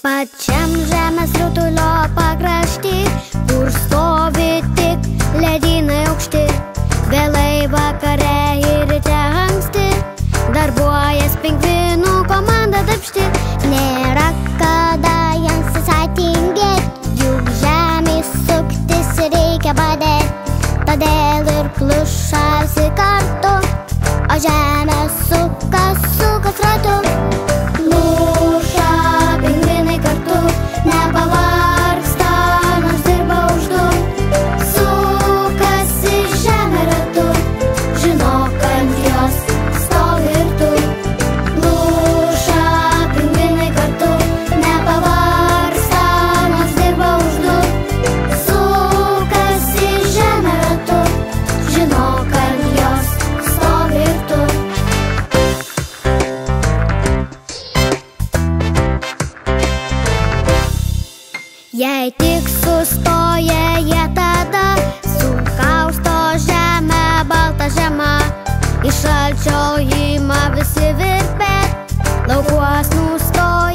Pačiam žemės rutulio pakrašty, kur stovi tik ledynai aukšti, vėlai vakare ir ryte anksti, darbuojas pingvinų komanda darbšti. Nėra kada jiems visai tingėt, juk žemėj suktis reikia padėt. Todėl ir pluša visi kartu, o žemė sukas ratu. Pluša pingvinai kartu, nepavargsta, nors dirba už du. Sukasi žemė ratu, žinok, ant jos stovi ir tu. Pluša pingvinai kartu, nepavargsta, nors dirba už du. Sukasi žemė ratu, žinok, ant jos stovi ir tu. Jei tik sustoja jie, tada sukausto žemę baltą žemą. Iš šalčio ima visi virpėt, laukuos nustoja